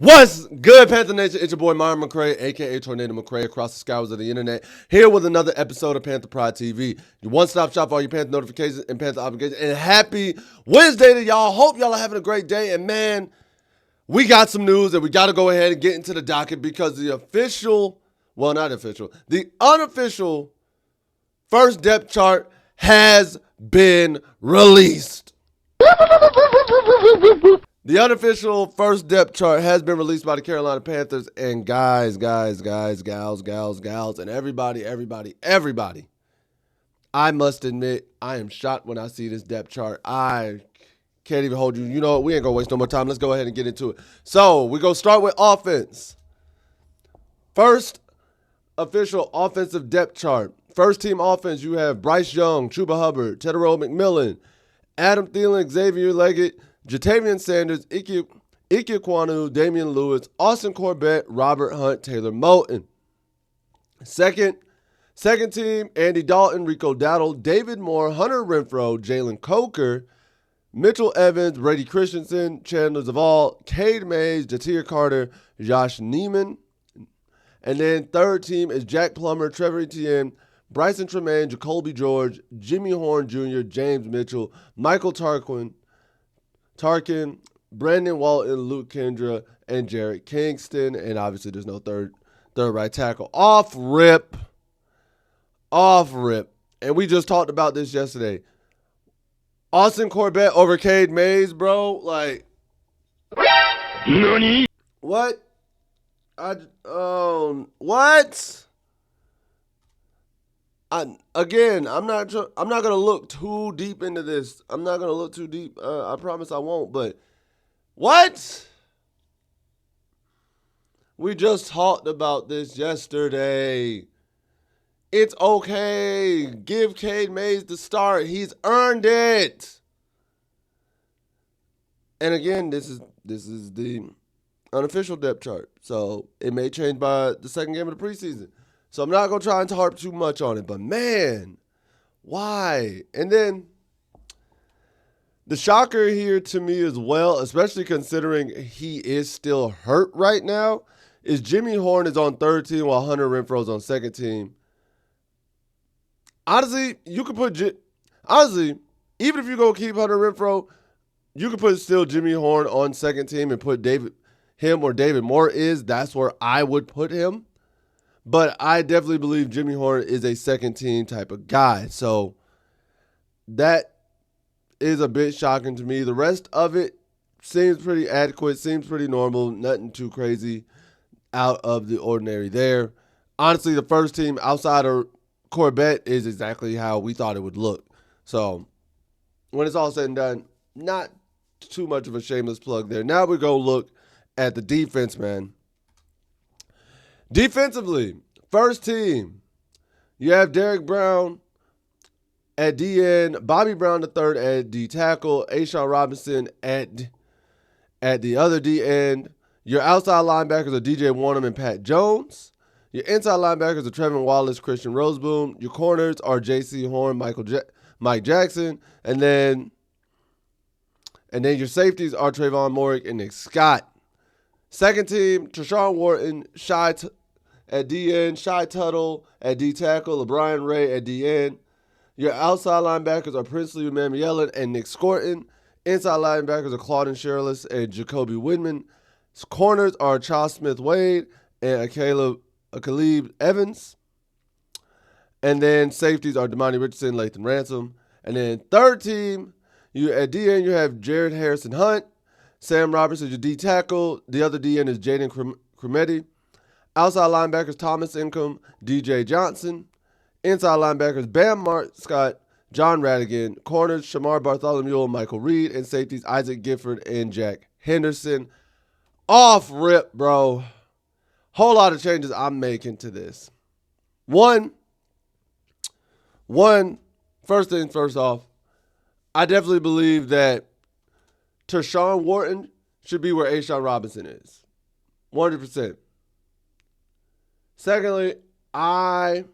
What's good, Panther Nation? It's your boy Myron McRae, a.k.a. Tornado McRae, across the skies of the internet, here with another episode of Panther Pride TV, your one-stop shop for all your Panther notifications and Panther obligations. And happy Wednesday to y'all. Hope y'all are having a great day. And, man, we got some news that we got to go ahead and get into the docket because the unofficial first depth chart has been released. The unofficial first depth chart has been released by the Carolina Panthers, and guys, gals, and everybody. I must admit, I am shocked when I see this depth chart. I can't even hold you. You know what? We ain't going to waste no more time. Let's go ahead and get into it. So, we're going to start with offense. First official offensive depth chart. First team offense, you have Bryce Young, Chuba Hubbard, Tedero McMillan, Adam Thielen, Xavier Leggett, Jatavian Sanders, Ike Kwanu, Damian Lewis, Austin Corbett, Robert Hunt, Taylor Moton. Second team, Andy Dalton, Rico Dowdle, David Moore, Hunter Renfrow, Jalen Coker, Mitchell Evans, Brady Christensen, Chandler Zaval, Cade Mays, Jatir Carter, Josh Neiman. And then third team is Jack Plummer, Trevor Etienne, Bryson Tremaine, Jacoby George, Jimmy Horn Jr., James Mitchell, Michael Tarkin, Brandon Walton, Luke Kendra, and Jarrett Kingston. And obviously there's no third right tackle. Off rip. And we just talked about this yesterday. Austin Corbett over Cade Mays, bro. Like, Nani? What? What? I'm not gonna look too deep into this. I'm not gonna look too deep. I promise I won't. But what? We just talked about this yesterday. It's okay. Give Cade Mays the start. He's earned it. And again, this is the unofficial depth chart, so it may change by the second game of the preseason. So I'm not going to try and harp too much on it, but man, why? And then the shocker here to me as well, especially considering he is still hurt right now, is Jimmy Horn is on third team while Hunter Renfrow is on second team. Honestly, you could put even if you're going to keep Hunter Renfrow, you could put still Jimmy Horn on second team and put David Moore is. That's where I would put him. But I definitely believe Jimmy Horn is a second team type of guy. So that is a bit shocking to me. The rest of it seems pretty adequate, seems pretty normal, nothing too crazy out of the ordinary there. Honestly, the first team outside of Corbett is exactly how we thought it would look. So when it's all said and done, not too much of a shameless plug there. Now we go look at the defense, man. Defensively, first team, you have Derek Brown at DN, Bobby Brown III at D tackle, Ashawn Robinson at the other D end. Your outside linebackers are DJ Warnham and Pat Jones. Your inside linebackers are Trevin Wallace, Christian Roseboom. Your corners are J.C. Horn, Mike Jackson, and then your safeties are Trayvon Moorick and Nick Scott. Second team, Treshaun Wharton, at DN, Shy Tuttle at D tackle, LeBron Ray at DN. Your outside linebackers are Princely Umamuela and Nick Scorton. Inside linebackers are Claudin Sherrillis and Jacoby Widman. Corners are Charles Smith-Wade and Caleb Evans. And then safeties are Damani Richardson, Lathan Ransom. And then third team, at DN you have Jared Harrison Hunt. Sam Roberts is your D tackle. The other DN is Jaden Crometti. Outside linebackers, Thomas Income, DJ Johnson. Inside linebackers, Bam Mart Scott, John Radigan. Corners, Shamar Bartholomew, Michael Reed. And safeties, Isaac Gifford and Jack Henderson. Off rip, bro. Whole lot of changes I'm making to this. One, first things first off, I definitely believe that Treshaun Wharton should be where Ashawn Robinson is. 100%. Secondly, I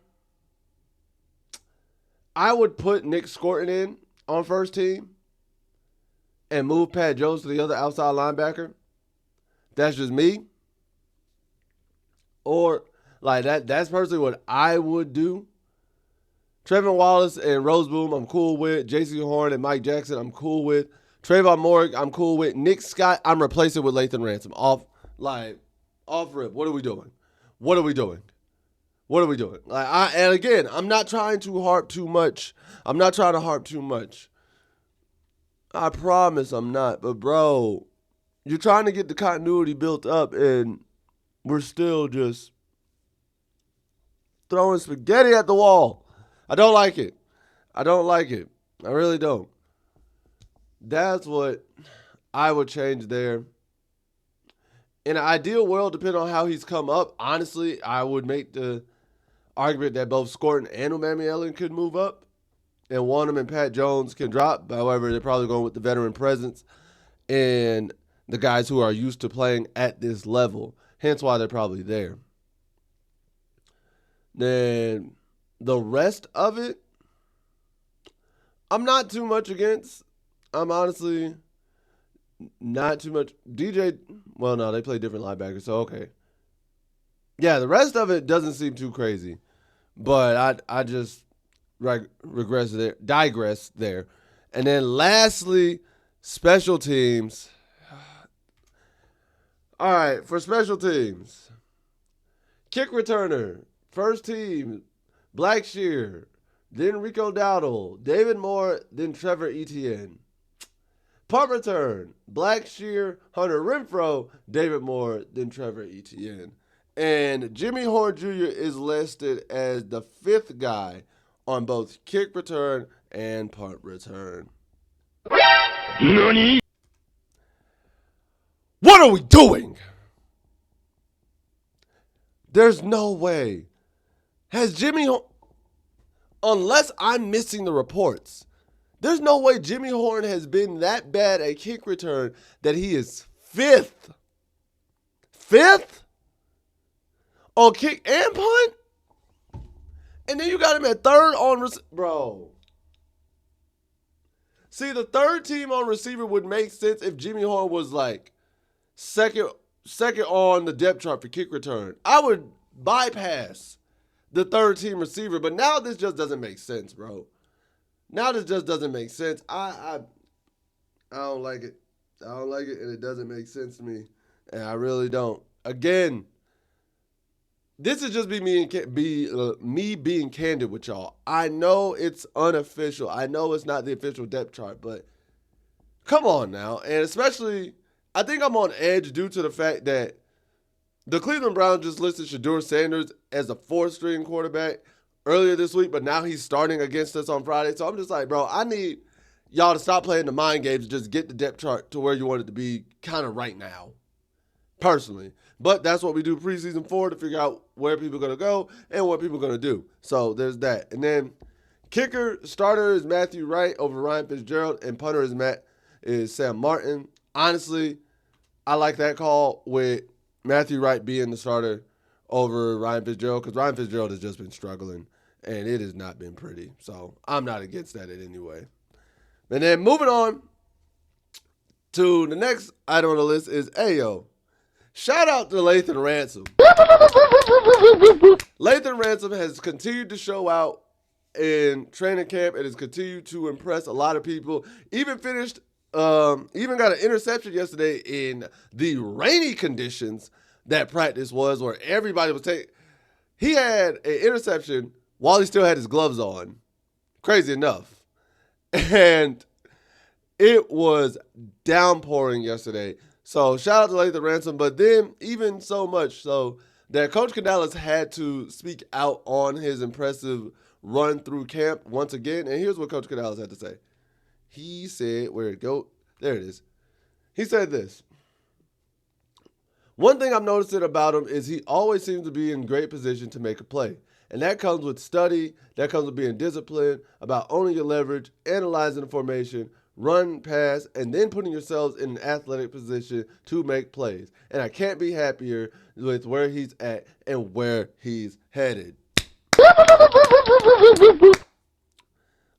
would put Nick Scorton in on first team and move Pat Jones to the other outside linebacker. That's just me. Or like that's personally what I would do. Trevin Wallace and Roseboom, I'm cool with. J.C. Horn and Mike Jackson, I'm cool with. Trayvon Moore, I'm cool with. Nick Scott, I'm replacing with Lathan Ransom. Off rip. What are we doing? What are we doing? What are we doing? And again, I'm not trying to harp too much. I'm not trying to harp too much. I promise I'm not. But bro, you're trying to get the continuity built up, and we're still just throwing spaghetti at the wall. I don't like it. I don't like it. I really don't. That's what I would change there. In an ideal world, depending on how he's come up, honestly, I would make the argument that both Scorton and Omami Ellen could move up, and Wanham and Pat Jones can drop. However, they're probably going with the veteran presence and the guys who are used to playing at this level. Hence why they're probably there. Then the rest of it, I'm not too much against. I'm honestly not too much. DJ, well, no, they play different linebackers, so okay. Yeah, the rest of it doesn't seem too crazy. But I just digress there. And then lastly, special teams. All right, for special teams. Kick returner, first team, Blackshear, then Rico Dowdle, David Moore, then Trevor Etienne. Punt return, Blackshear, Hunter Renfro, David Moore, then Trevor Etienne. And Jimmy Horn Jr. is listed as the fifth guy on both kick return and punt return. Nani? What are we doing? There's no way. Has Jimmy Horn, unless I'm missing the reports, there's no way Jimmy Horn has been that bad at kick return that he is fifth. Fifth? On kick and punt? And then you got him at third on bro. See, the third team on receiver would make sense if Jimmy Horn was like second on the depth chart for kick return. I would bypass the third team receiver, but now this just doesn't make sense, bro. Now this just doesn't make sense. I don't like it. I don't like it, and it doesn't make sense to me. And I really don't. Again, this is just me being candid with y'all. I know it's unofficial. I know it's not the official depth chart, but come on now. And especially, I think I'm on edge due to the fact that the Cleveland Browns just listed Shedeur Sanders as a fourth-string quarterback earlier this week, but now he's starting against us on Friday. So I'm just like, bro, I need y'all to stop playing the mind games and just get the depth chart to where you want it to be kind of right now, personally. But that's what we do preseason for, to figure out where people are going to go and what people are going to do. So there's that. And then kicker, starter is Matthew Wright over Ryan Fitzgerald, and punter is Sam Martin. Honestly, I like that call with Matthew Wright being the starter over Ryan Fitzgerald, because Ryan Fitzgerald has just been struggling, and it has not been pretty. So I'm not against that in any way. And then moving on to the next item on the list is Ayo. Shout out to Lathan Ransom. Lathan Ransom has continued to show out in training camp and has continued to impress a lot of people. Even got an interception yesterday in the rainy conditions that practice was, where everybody was taking. He had an interception while he still had his gloves on. Crazy enough. And it was downpouring yesterday. So shout out to Lathan Ransom, but then even so much so that Coach Canales had to speak out on his impressive run through camp once again. And here's what Coach Canales had to say. He said, where it go? There it is. He said this. One thing I'm noticing about him is he always seems to be in great position to make a play. And that comes with study, that comes with being disciplined, about owning your leverage, analyzing the formation, run, pass, and then putting yourselves in an athletic position to make plays. And I can't be happier with where he's at and where he's headed.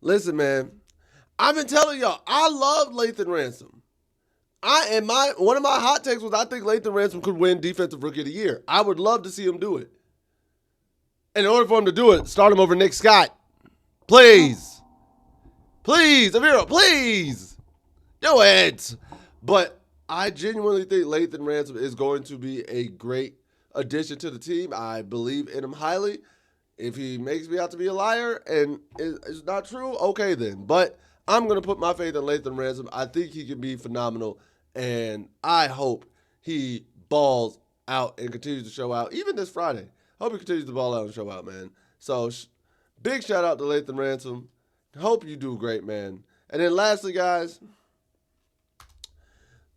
Listen, man, I've been telling y'all, I love Lathan Ransom. One of my hot takes was I think Lathan Ransom could win Defensive Rookie of the Year. I would love to see him do it. And in order for him to do it, start him over Nick Scott. Please. Please, Avira, please. Do it. But I genuinely think Lathan Ransom is going to be a great addition to the team. I believe in him highly. If he makes me out to be a liar and it's not true, okay then. But I'm going to put my faith in Lathan Ransom. I think he can be phenomenal, and I hope he balls out and continues to show out, even this Friday. Hope he continues to ball out and show out, man. So, big shout out to Lathan Ransom. Hope you do great, man. And then lastly, guys,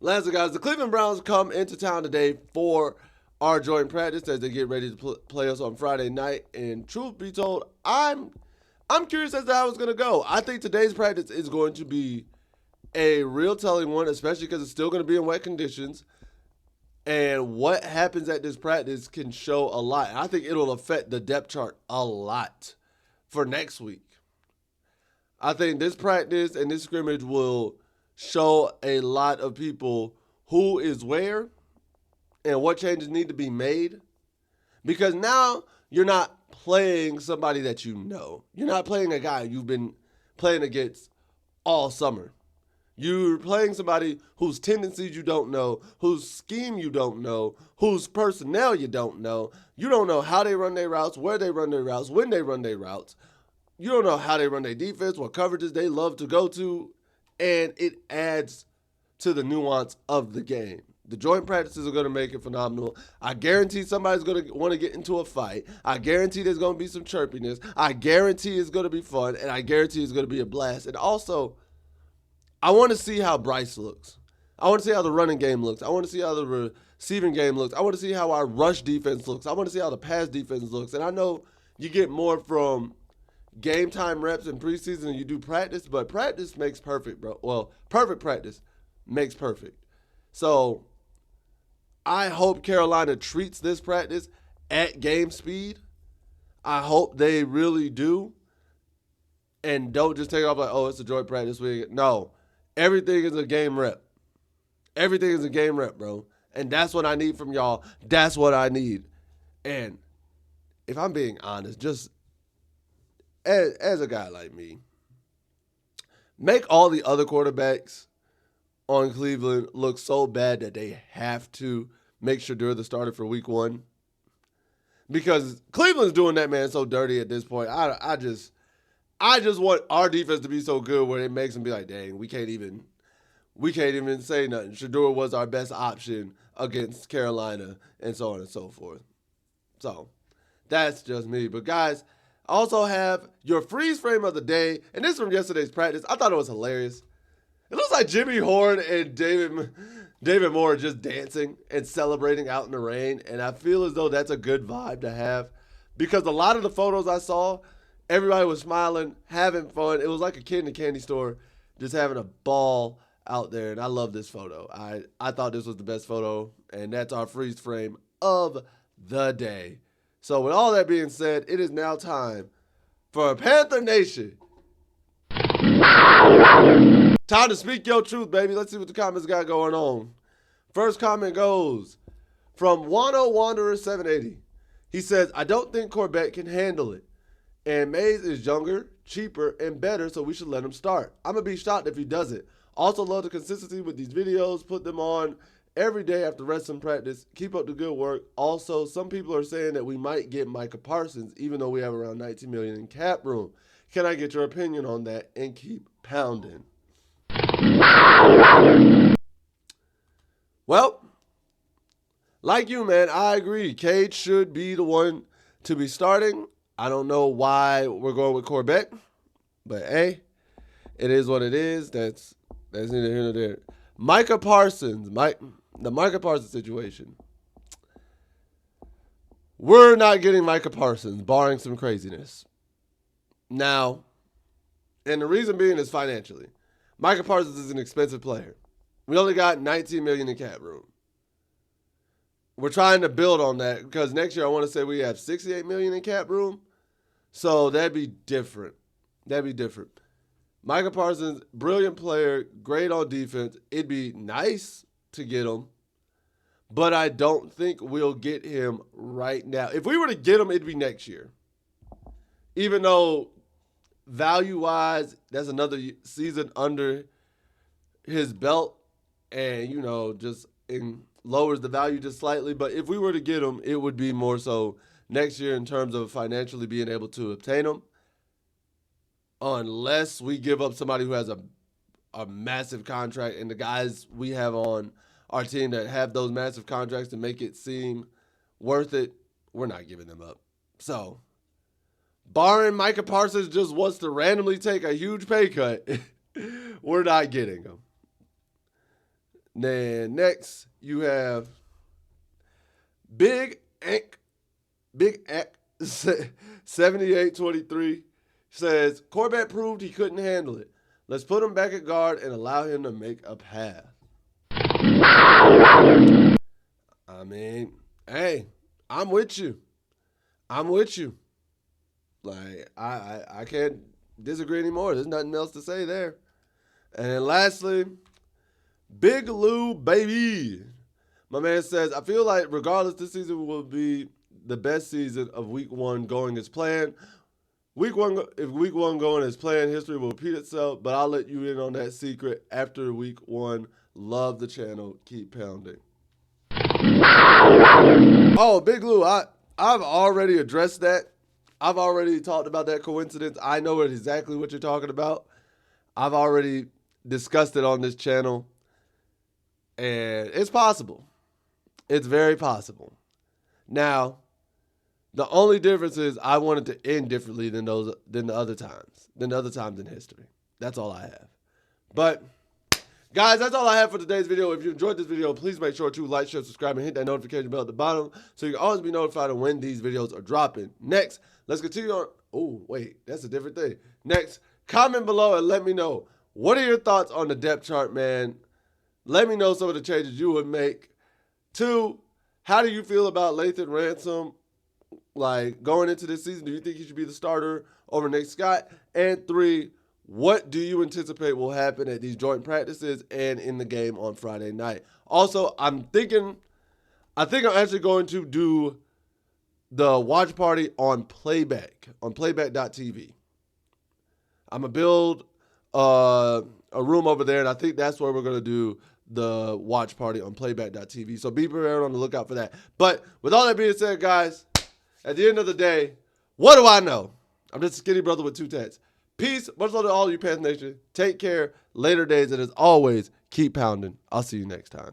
the Cleveland Browns come into town today for our joint practice as they get ready to play us on Friday night. And truth be told, I'm curious as to how it's going to go. I think today's practice is going to be a real telling one, especially because it's still going to be in wet conditions. And what happens at this practice can show a lot. I think it'll affect the depth chart a lot for next week. I think this practice and this scrimmage will show a lot of people who is where and what changes need to be made. Because now you're not playing somebody that you know. You're not playing a guy you've been playing against all summer. You're playing somebody whose tendencies you don't know, whose scheme you don't know, whose personnel you don't know. You don't know how they run their routes, where they run their routes, when they run their routes. You don't know how they run their defense, what coverages they love to go to, and it adds to the nuance of the game. The joint practices are going to make it phenomenal. I guarantee somebody's going to want to get into a fight. I guarantee there's going to be some chirpiness. I guarantee it's going to be fun, and I guarantee it's going to be a blast. And also, I want to see how Bryce looks. I want to see how the running game looks. I want to see how the receiving game looks. I want to see how our rush defense looks. I want to see how the pass defense looks. And I know you get more from game time reps in preseason than you do practice, but practice makes perfect, bro. Well, perfect practice makes perfect. So I hope Carolina treats this practice at game speed. I hope they really do. And don't just take it off like, oh, it's a joint practice week. No, everything is a game rep. Everything is a game rep, bro. And that's what I need from y'all. That's what I need. And if I'm being honest, just as a guy like me, make all the other quarterbacks on Cleveland look so bad that they have to make sure they're the starter for week one. Because Cleveland's doing that man so dirty at this point. I just want our defense to be so good where it makes them be like, dang, we can't even say nothing. Shedeur was our best option against Carolina and so on and so forth. So that's just me. But guys, I also have your freeze frame of the day, and this is from yesterday's practice. I thought it was hilarious. It looks like Jimmy Horn and David Moore just dancing and celebrating out in the rain, and I feel as though that's a good vibe to have because a lot of the photos I saw, everybody was smiling, having fun. It was like a kid in a candy store just having a ball out there, and I love this photo. I thought this was the best photo, and that's our freeze frame of the day. So with all that being said, it is now time for Panther Nation. Time to speak your truth, baby. Let's see what the comments got going on. First comment goes from Wano Wanderer 780. He says, I don't think Corbett can handle it. And Mays is younger, cheaper, and better, so we should let him start. I'm going to be shocked if he doesn't. Also love the consistency with these videos. Put them on every day after wrestling practice. Keep up the good work. Also, some people are saying that we might get Micah Parsons, even though we have around $19 million in cap room. Can I get your opinion on that? And keep pounding. Well, like you, man, I agree. Cade should be the one to be starting. I don't know why we're going with Corbett, but hey, it is what it is. That's neither here nor there. Micah Parsons, the Micah Parsons situation. We're not getting Micah Parsons, barring some craziness. Now, and the reason being is financially. Micah Parsons is an expensive player. We only got $19 million in cap room. We're trying to build on that because next year I want to say we have $68 million in cap room. So that'd be different. Micah Parsons, brilliant player, great on defense. It'd be nice to get him, but I don't think we'll get him right now. If we were to get him, it'd be next year. Even though value-wise, that's another season under his belt, and just lowers the value just slightly. But if we were to get him, it would be more so next year in terms of financially being able to obtain him, unless we give up somebody who has a massive contract. And the guys we have on our team that have those massive contracts to make it seem worth it, we're not giving them up. So, barring Micah Parsons just wants to randomly take a huge pay cut, we're not getting him. Then next, you have Big Ek 7823 says, Corbett proved he couldn't handle it. Let's put him back at guard and allow him to make a pass. I mean, hey, I'm with you. Like, I can't disagree anymore. There's nothing else to say there. And then lastly, Big Lou, baby. My man says, I feel like regardless, this season will be the best season of week 1 going as planned. If week 1 going as planned, history will repeat itself, but I'll let you in on that secret after week 1. Love the channel. Keep pounding. Oh, Big Lou, I've already addressed that. I've already talked about that coincidence. I know exactly what you're talking about. I've already discussed it on this channel. And it's possible. It's very possible. Now, the only difference is I wanted to end differently than the other times in history. That's all I have. But guys, that's all I have for today's video. If you enjoyed this video, please make sure to like, share, subscribe, and hit that notification bell at the bottom so you can always be notified of when these videos are dropping. Next, let's continue on. Oh, wait, that's a different thing. Next, comment below and let me know, what are your thoughts on the depth chart, man? Let me know some of the changes you would make. 2, how do you feel about Lathan Ransom? Like, going into this season, do you think he should be the starter over Nick Scott? And 3, what do you anticipate will happen at these joint practices and in the game on Friday night? Also, I think I'm actually going to do the watch party on playback.tv. I'm going to build a room over there, and I think that's where we're going to do the watch party on playback.tv. So be prepared on the lookout for that. But with all that being said, guys, at the end of the day, what do I know? I'm just a skinny brother with 2 tats. Peace. Much love to all of you, Panthers Nation. Take care. Later days. And as always, keep pounding. I'll see you next time.